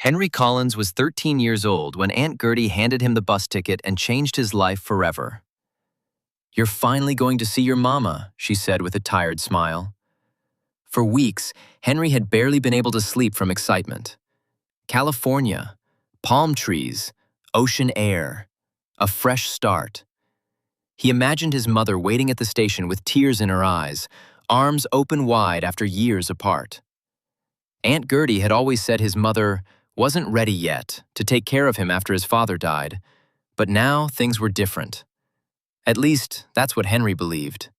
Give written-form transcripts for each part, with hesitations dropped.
Henry Collins was 13 years old when Aunt Gertie handed him the bus ticket and changed his life forever. "You're finally going to see your mama," she said with a tired smile. For weeks, Henry had barely been able to sleep from excitement. California, palm trees, ocean air, a fresh start. He imagined his mother waiting at the station with tears in her eyes, arms open wide after years apart. Aunt Gertie had always said his mother wasn't ready yet to take care of him after his father died, but now things were different. At least, that's what Henry believed.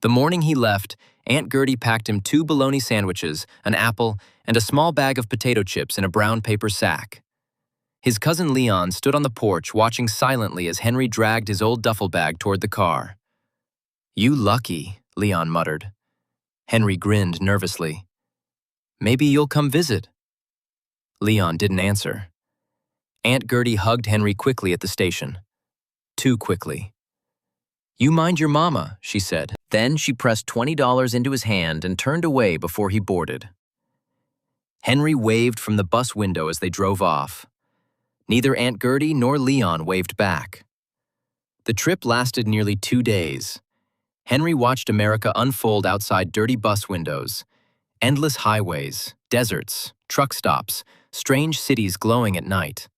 The morning he left, Aunt Gertie packed him 2 bologna sandwiches, an apple, and a small bag of potato chips in a brown paper sack. His cousin Leon stood on the porch watching silently as Henry dragged his old duffel bag toward the car. "You lucky," Leon muttered. Henry grinned nervously. "Maybe you'll come visit." Leon didn't answer. Aunt Gertie hugged Henry quickly at the station. Too quickly. "You mind your mama," she said. Then she pressed $20 into his hand and turned away before he boarded. Henry waved from the bus window as they drove off. Neither Aunt Gertie nor Leon waved back. The trip lasted nearly 2 days. Henry watched America unfold outside dirty bus windows. Endless highways, deserts, truck stops, strange cities glowing at night.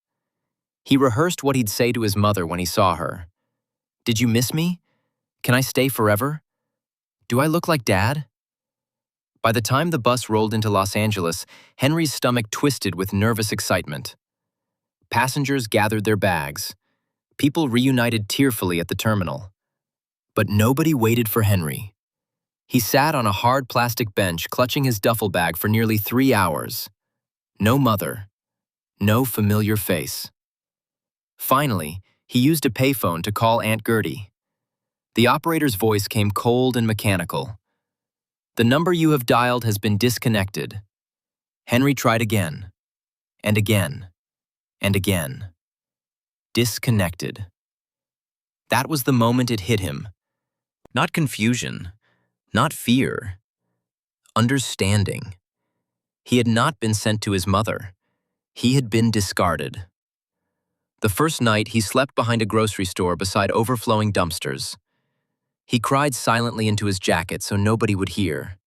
He rehearsed what he'd say to his mother when he saw her. "Did you miss me? Can I stay forever? Do I look like Dad?" By the time the bus rolled into Los Angeles, Henry's stomach twisted with nervous excitement. Passengers gathered their bags. People reunited tearfully at the terminal. But nobody waited for Henry. He sat on a hard plastic bench clutching his duffel bag for nearly 3 hours. No mother. No familiar face. Finally, he used a payphone to call Aunt Gertie. The operator's voice came cold and mechanical. "The number you have dialed has been disconnected." Henry tried again, and again, and again. Disconnected. That was the moment it hit him. Not confusion, not fear. Understanding. He had not been sent to his mother. He had been discarded. The first night, he slept behind a grocery store beside overflowing dumpsters. He cried silently into his jacket so nobody would hear.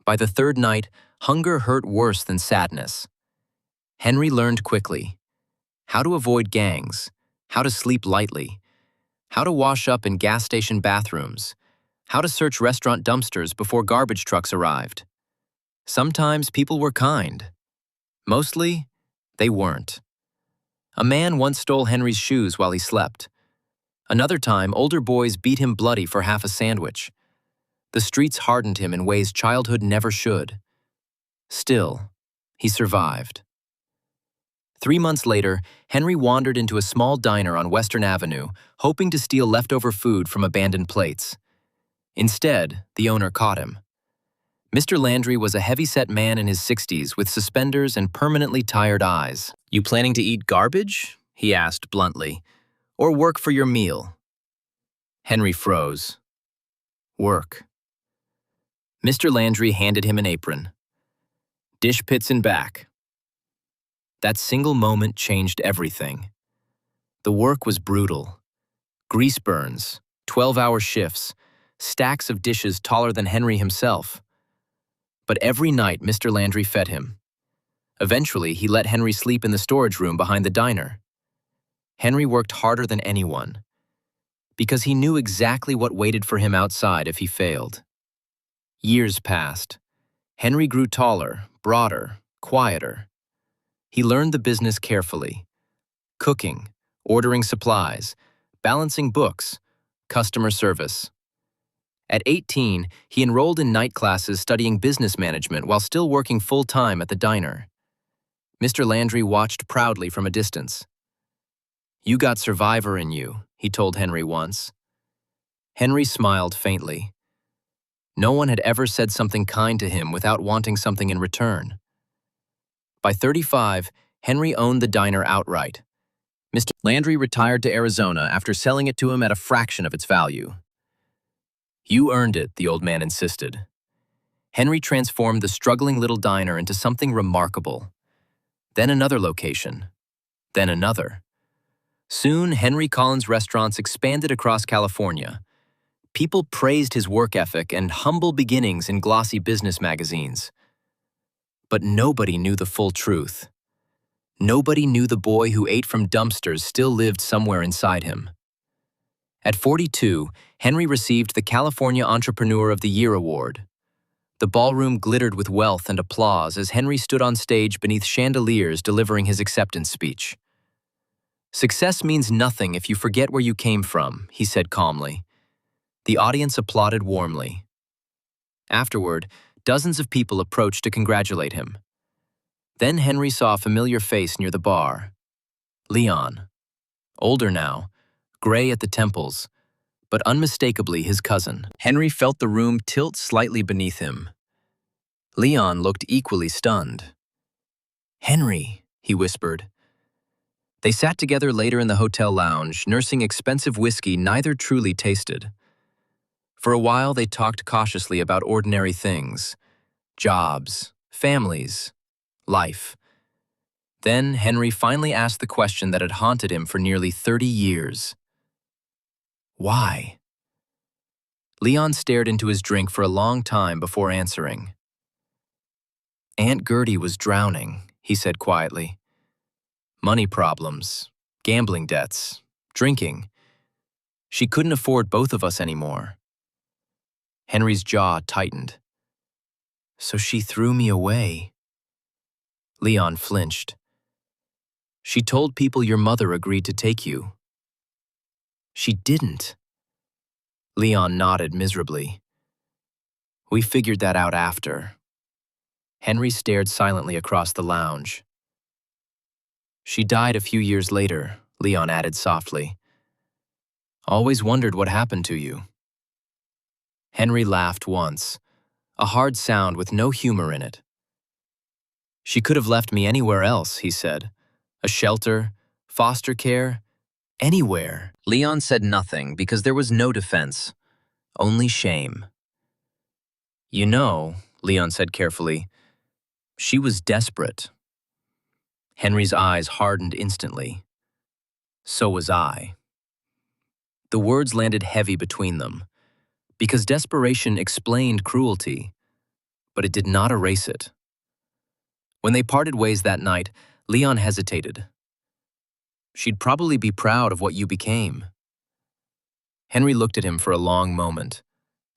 By the third night, hunger hurt worse than sadness. Henry learned quickly how to avoid gangs, how to sleep lightly, how to wash up in gas station bathrooms, how to search restaurant dumpsters before garbage trucks arrived. Sometimes people were kind. Mostly, they weren't. A man once stole Henry's shoes while he slept. Another time, older boys beat him bloody for half a sandwich. The streets hardened him in ways childhood never should. Still, he survived. 3 months later, Henry wandered into a small diner on Western Avenue, hoping to steal leftover food from abandoned plates. Instead, the owner caught him. Mr. Landry was a heavy-set man in his 60s with suspenders and permanently tired eyes. "You planning to eat garbage?" he asked bluntly. "Or work for your meal?" Henry froze. Work. Mr. Landry handed him an apron. "Dish pits in back." That single moment changed everything. The work was brutal. Grease burns, 12-hour shifts, stacks of dishes taller than Henry himself. But every night Mr. Landry fed him. Eventually, he let Henry sleep in the storage room behind the diner. Henry worked harder than anyone, because he knew exactly what waited for him outside if he failed. Years passed. Henry grew taller, broader, quieter. He learned the business carefully. Cooking, ordering supplies, balancing books, customer service. At 18, he enrolled in night classes studying business management while still working full-time at the diner. Mr. Landry watched proudly from a distance. "You got survivor in you," he told Henry once. Henry smiled faintly. No one had ever said something kind to him without wanting something in return. By 35, Henry owned the diner outright. Mr. Landry retired to Arizona after selling it to him at a fraction of its value. "You earned it," the old man insisted. Henry transformed the struggling little diner into something remarkable. Then another location. Then another. Soon, Henry Collins restaurants expanded across California. People praised his work ethic and humble beginnings in glossy business magazines. But nobody knew the full truth. Nobody knew the boy who ate from dumpsters still lived somewhere inside him. At 42, Henry received the California Entrepreneur of the Year award. The ballroom glittered with wealth and applause as Henry stood on stage beneath chandeliers delivering his acceptance speech. "Success means nothing if you forget where you came from," he said calmly. The audience applauded warmly. Afterward, dozens of people approached to congratulate him. Then Henry saw a familiar face near the bar. Leon. Older now, gray at the temples, but unmistakably his cousin. Henry felt the room tilt slightly beneath him. Leon looked equally stunned. "Henry," he whispered. They sat together later in the hotel lounge, nursing expensive whiskey neither truly tasted. For a while, they talked cautiously about ordinary things: jobs, families, life. Then Henry finally asked the question that had haunted him for nearly 30 years. Why? Leon stared into his drink for a long time before answering. "Aunt Gertie was drowning," he said quietly. "Money problems, gambling debts, drinking. She couldn't afford both of us anymore." Henry's jaw tightened. "So she threw me away." Leon flinched. "She told people your mother agreed to take you." "She didn't." Leon nodded miserably. "We figured that out after." Henry stared silently across the lounge. "She died a few years later," Leon added softly. "Always wondered what happened to you." Henry laughed once, a hard sound with no humor in it. "She could have left me anywhere else," he said. "A shelter, foster care, anywhere." Leon said nothing because there was no defense, only shame. "You know," Leon said carefully, "she was desperate." Henry's eyes hardened instantly. "So was I." The words landed heavy between them, because desperation explained cruelty, but it did not erase it. When they parted ways that night, Leon hesitated. "She'd probably be proud of what you became." Henry looked at him for a long moment,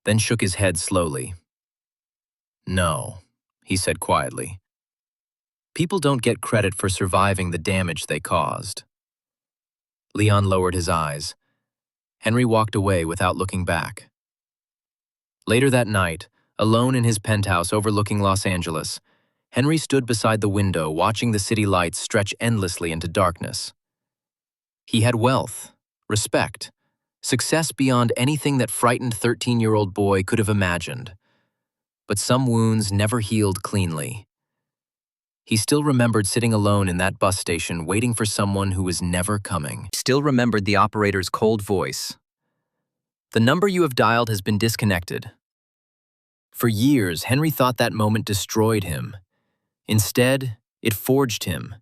then shook his head slowly. "No," he said quietly. "People don't get credit for surviving the damage they caused." Leon lowered his eyes. Henry walked away without looking back. Later that night, alone in his penthouse overlooking Los Angeles, Henry stood beside the window watching the city lights stretch endlessly into darkness. He had wealth, respect, success beyond anything that frightened 13-year-old boy could have imagined. But some wounds never healed cleanly. He still remembered sitting alone in that bus station waiting for someone who was never coming. Still remembered the operator's cold voice. "The number you have dialed has been disconnected." For years, Henry thought that moment destroyed him. Instead, it forged him.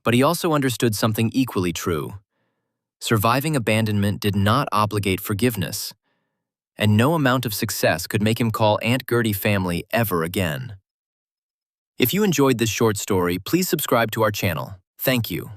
But he also understood something equally true. Surviving abandonment did not obligate forgiveness, and no amount of success could make him call Aunt Gertie family ever again. If you enjoyed this short story, please subscribe to our channel. Thank you.